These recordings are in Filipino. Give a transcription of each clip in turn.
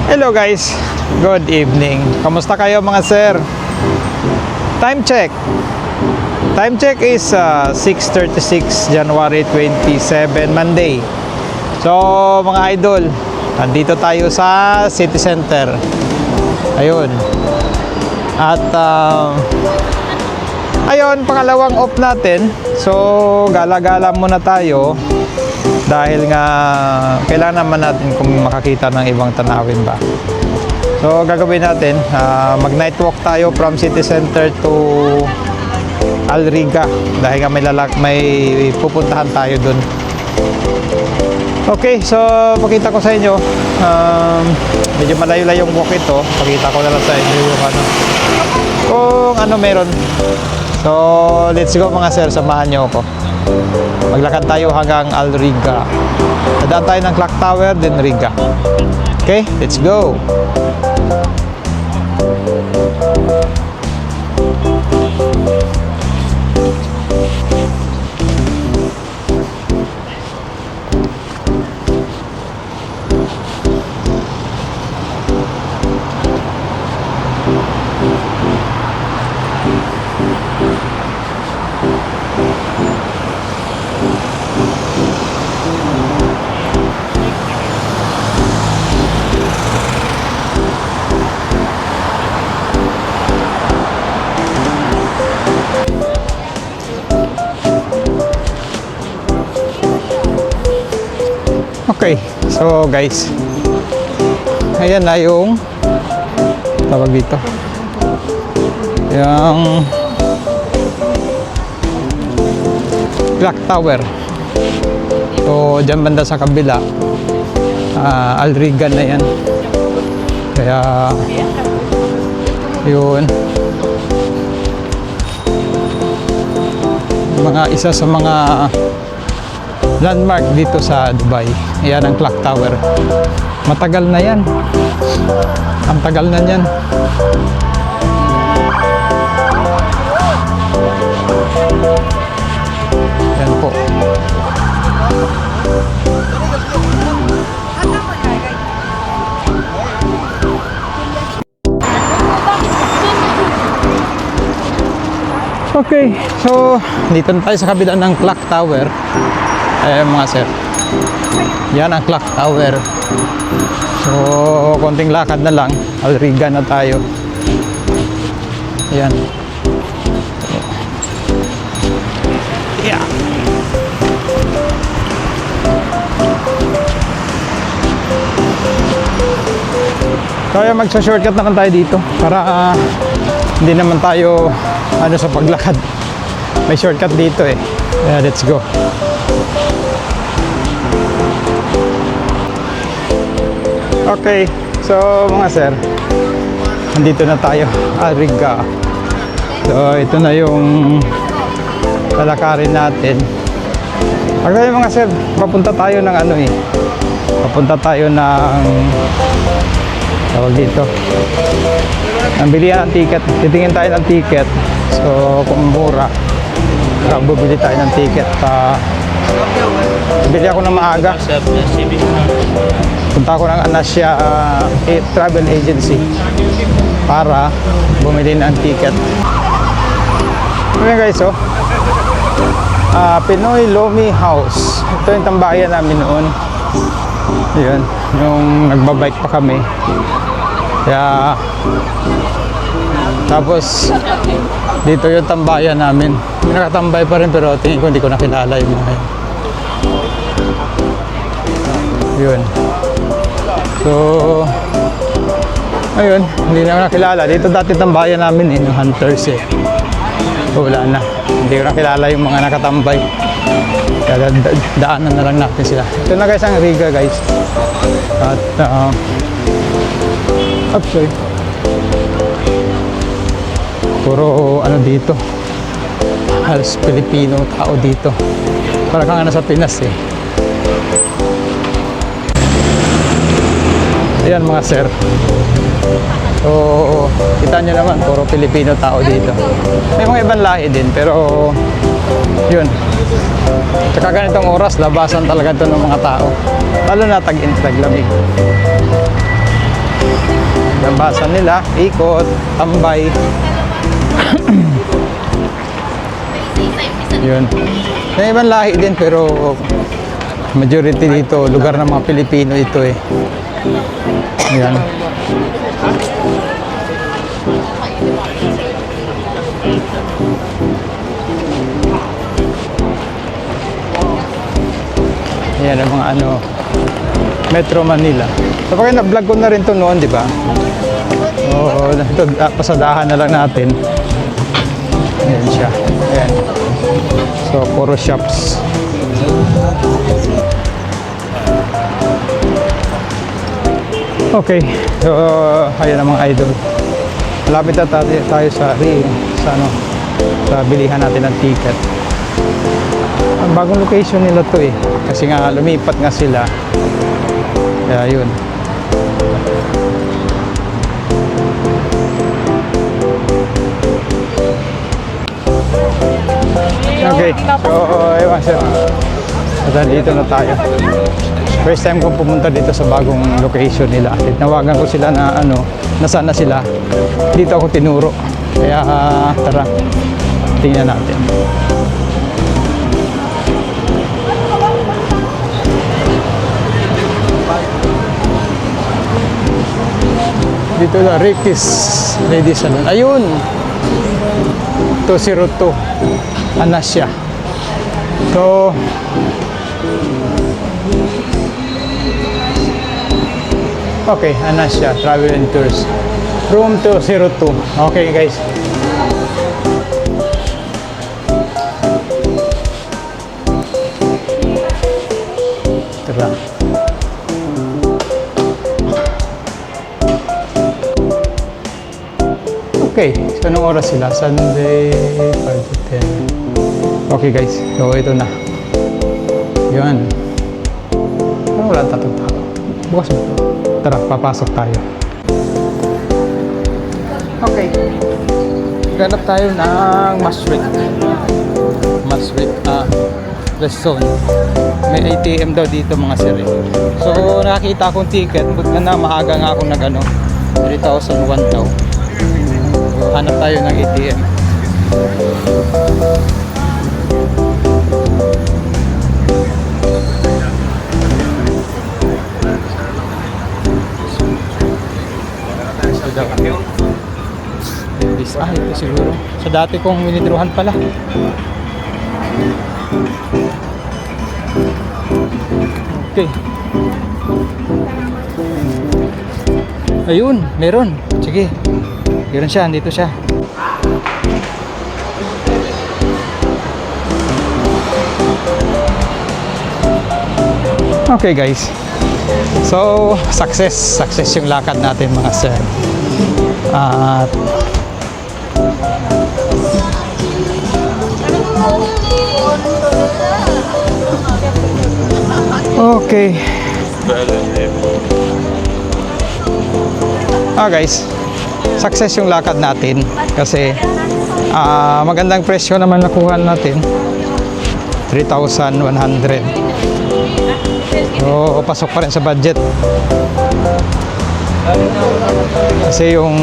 Hello guys, good evening. Kamusta kayo mga sir? Time check. Time check is 6:36 January 27 Monday. So mga idol, nandito tayo sa City Center. Ayun. At ayun, pangalawang off natin. So gala-gala muna tayo. Dahil nga kailangan naman natin kung makakita ng ibang tanawin ba. So gagawin natin, mag night walk tayo from City Center to Alriga. Dahil nga may pupuntahan tayo dun. Okay, so pakita ko sa inyo, medyo malayo-layong walk ito. Pakita ko na lang sa inyo yung kung ano meron. So let's go mga sir, samahan nyo ako. Maglakad tayo hanggang Alriga. Dadaan tayo ng Clock Tower, then Riga. Okay, let's go. Okay, so guys, ayan na yung tawag dito, yung Clock Tower. So dyan banda sa kabila, Alriga na yan. Kaya yun, mga isa sa mga landmark dito sa Dubai. Ayan ang Clock Tower. Matagal na yan. Ang tagal na yan. Yan po. Okay, so dito na tayo sa kabila ng Clock Tower. Ayan mga sir, yan ang Clock Tower. So konting lakad na lang, Alriga na tayo. Ayan. Yeah. Kaya magsa-shortcut naman tayo dito para hindi naman tayo sa paglakad. May shortcut dito eh. Yeah, let's go. Okay, so mga sir, nandito na tayo, Alriga. So ito na yung lalakarin natin. Okay mga sir, papunta tayo ng papunta tayo ng tawag dito, ang bilihan ng ticket. Titingin tayo ng ticket. So kung mura, bubili tayo ng ticket. Bili ako ng maaga. Punta ako ng Anasya Travel Agency para bumili ng ticket. Ayan guys, Pinoy Lomi House. Ito yung tambayan namin noon. Yun, yung nagbabike pa kami. Kaya tapos dito yung tambayan namin. May nakatambay pa rin pero tingin ko hindi ko nakilala yung mga yun. So ayun, hindi na ako nakilala. Dito dati tambayan namin yung Hunters eh. So, wala na, hindi ko nakilala yung mga nakatambay. Kaya daanan na lang natin sila. Ito na guys ang Riga guys. At sorry, puro dito, halos Pilipino tao dito. Para kang nasa Pinas eh. Ayan mga sir. So kita nyo naman, puro Pilipino tao dito. May mga ibang lahi din pero yun, tsaka ganitong oras labasan talaga ito ng mga tao, lalo na tag-lamig. Nabasan nila, ikot, tambay. Yun. May ibang lahi din pero majority dito, lugar ng mga Pilipino ito eh. Yan. Yan ang mga ano, Metro Manila. So pag na-vlog ko na rin to noon, di ba? Oo, ito, pasadahan na lang natin. Ayan siya. Ayan. So, puro shops. Okay. So, ayan ang mga idol. Malapit na tayo sa ano, sa bilihan natin ng ticket. Ang bagong location nila to eh. Kasi nga lumipat nga sila. Kaya yun. Okay. So, ewan sir. So, dito na tayo. First time ko pumunta dito sa bagong location nila. Tinawagan ko sila na ano, nasaan na sila. Dito ako tinuro. Kaya tara, tingnan natin. Dito na, Ricky's Ladies Salon. Ayun! 202 Anasya. So, okay, Anasya Travel and Tours. Room 202. Okay, guys. Tara. Okay, so anong oras sila? Sunday, 5 to 10. Okay guys, so ito na. Yun. Ano wala tatong tao? Bukas mo. Tara, papasok tayo. Okay. Ganap tayo ng Masrick. Masrick, rest zone. May ATM daw dito mga sir. So nakita akong ticket, buti na maaga nga akong nag-ano, 3,001 daw. Hanap tayo ng ATM. Ito siguro. Sa dati kong winidruhan pala. Okay. Ayun, meron. Sige. Meron siya, dito siya. Okay guys. So, success yung lakad natin mga sir. At okay. Guys, success yung lakad natin kasi magandang presyo naman nakuha natin, 3,100. So pasok pa rin sa budget kasi yung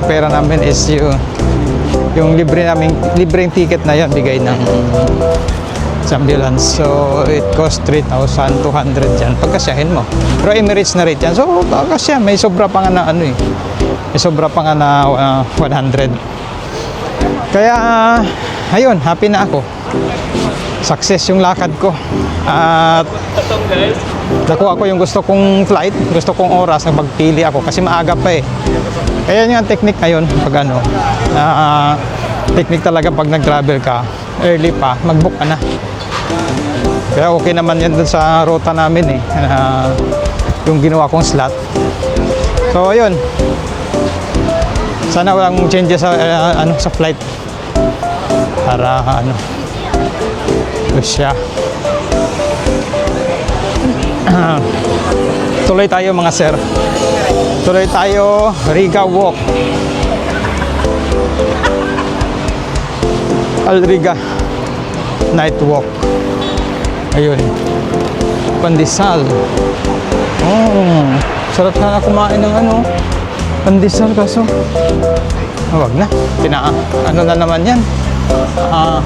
pera namin is yung libreng ticket na yan bigay ng ambulance. So it cost 3,200 yan pagkasyahin mo, pero Emirates na rate yan. So kasi may sobra pa nga na ano eh, may sobra pa nga na 100. Kaya ayun, happy na ako, success yung lakad ko at nakuha ko yung gusto kong flight, gusto kong oras na pagpili ako kasi maaga pa eh. Kaya yung technique ngayon pag ano, technique talaga pag nag-travel ka early pa, mag-book ka na. Kaya okay naman yan dun sa ruta namin eh, yung ginawa kong slot. So ayun, sana walang changes sa sa flight para ano siya. Tuloy tayo mga sir, tuloy tayo. Riga Walk, Al Riga Night Walk. Ayun, Pandesal. Oh, sarap sana kumain ng ano, pandesal kaso. Wag na. Ano na naman yan?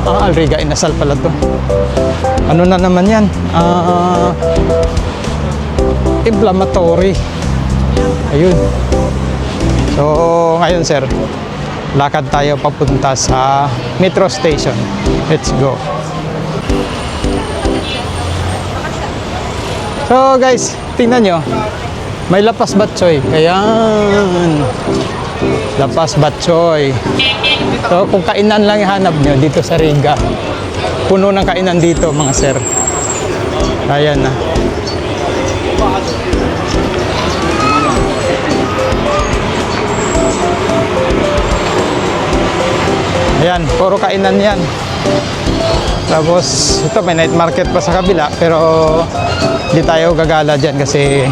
Alriga, inasal pala to. Ano na naman yan? Inflammatory. Ayun. So, ngayon sir, lakad tayo papunta sa metro station. Let's go. So guys, tingnan nyo. May lapas batchoy. Ayan. Lapas batchoy. So kung kainan lang ihanap nyo dito sa Riga, puno ng kainan dito mga sir. Ayan na. Ayan, puro kainan yan. Tapos ito may night market pa sa kabila, pero hindi tayo gagala dyan kasi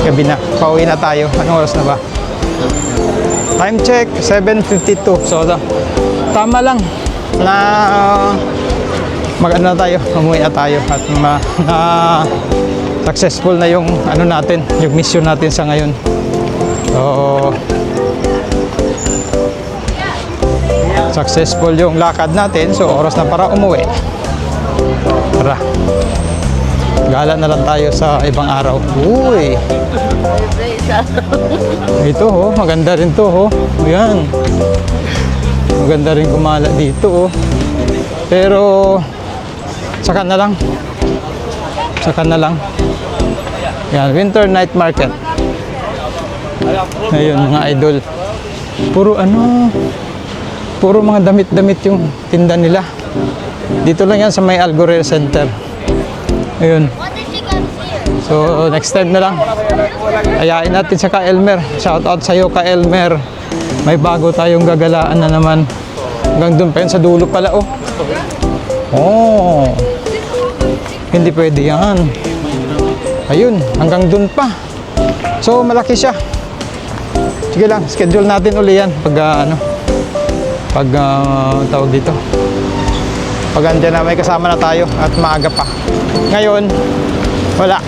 gabi na. Pauwi na tayo. Anong oras na ba? Time check, 7:52. So tama lang na mag-ano na tayo, umuwi na tayo at successful na yung ano natin, yung mission natin sa ngayon. So successful yung lakad natin, so oras na para umuwi. Tara, gala na lang tayo sa ibang araw. Uy, ito ho, maganda rin to ho. Ayan, maganda rin kumala dito ho. Pero saka na lang, saka na lang. Yan, winter night market. Ayun mga idol, puro ano, puro mga damit-damit yung tinda nila. Dito lang yan sa may Algorer Center. Ayun. So next time na lang, ayain natin sa Ka Elmer. Shout out sa iyo Ka Elmer. May bago tayong gagalaan na naman. Hanggang doon pa yun sa dulo pala oh. Oh, hindi pwede yan. Ayun, hanggang doon pa. So malaki siya. Sige lang, schedule natin uli yan pag tawag dito, pag andyan na may kasama na tayo at maaga pa. Ngayon wala,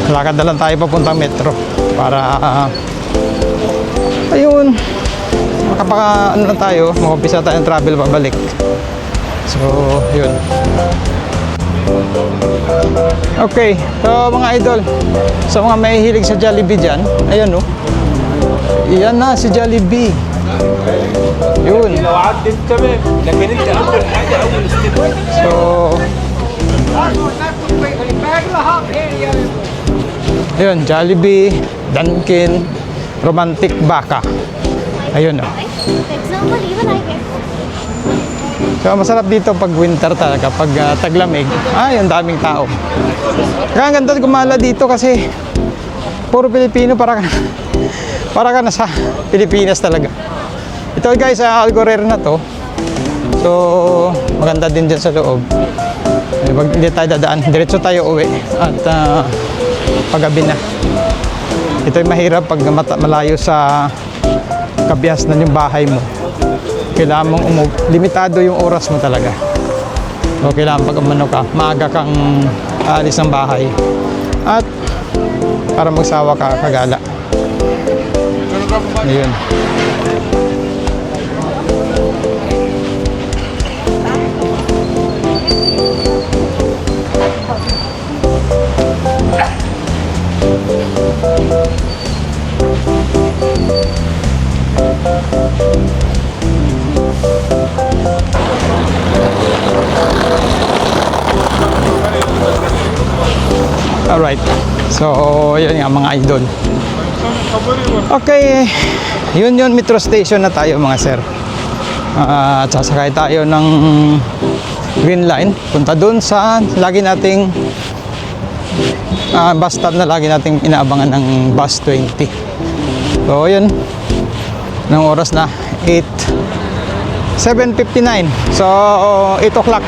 lakad na lang tayo papuntang metro para ayun, makapaka ano na tayo, makapisa tayo ng travel pabalik. So yun. Okay, so mga idol, sa mga may hilig sa Jollibee dyan, ayan o, iyan na si Jollibee. يون لو عدت تمام لكن انت اول حاجه اول ستيب yun, Jollibee, Dunkin, Romantic Baka. Ayun o. So masarap dito pag winter talaga, pag taglamig. Yung daming tao. Kaya ang ganda gumala dito kasi puro Pilipino, para ka nasa Pilipinas talaga. Ito guys, Algorer na to. So maganda din dyan sa loob. Pag hindi tayo dadaan, diretso tayo uwi at paggabi na. Ito yung mahirap pag malayo sa kabihasnan yung bahay mo. Kailangan mong limitado yung oras mo talaga. So kailangan pag umano ka, maaga kang aalis ng bahay at para magsawa ka kagala. Ayun. Alright, so yun nga mga idol. Okay, yun metro station na tayo mga sir. At sasakay tayo ng Green Line, punta dun sa lagi nating bus stop na lagi nating inaabangan ng bus 20. So yun, ng oras na 7:59. So 8 o'clock,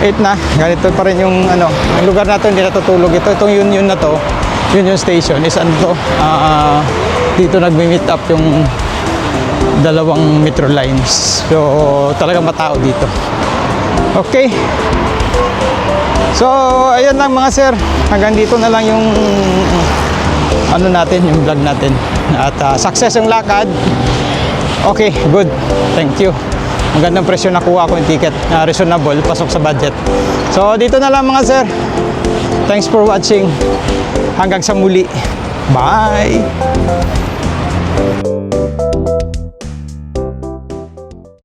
8 na, ganito pa rin yung ang lugar natin, hindi natutulog ito. Itong Union na to, Union Station is dito nagmi-meet up yung dalawang metro lines. So talagang matao dito. Okay. So, ayun lang mga sir. Hanggang dito na lang yung ano natin, yung vlog natin. At success yung lakad. Okay, good. Thank you. Magandang presyo nakuha ko yung ticket. Reasonable, pasok sa budget. So, dito na lang mga sir. Thanks for watching. Hanggang sa muli. Bye!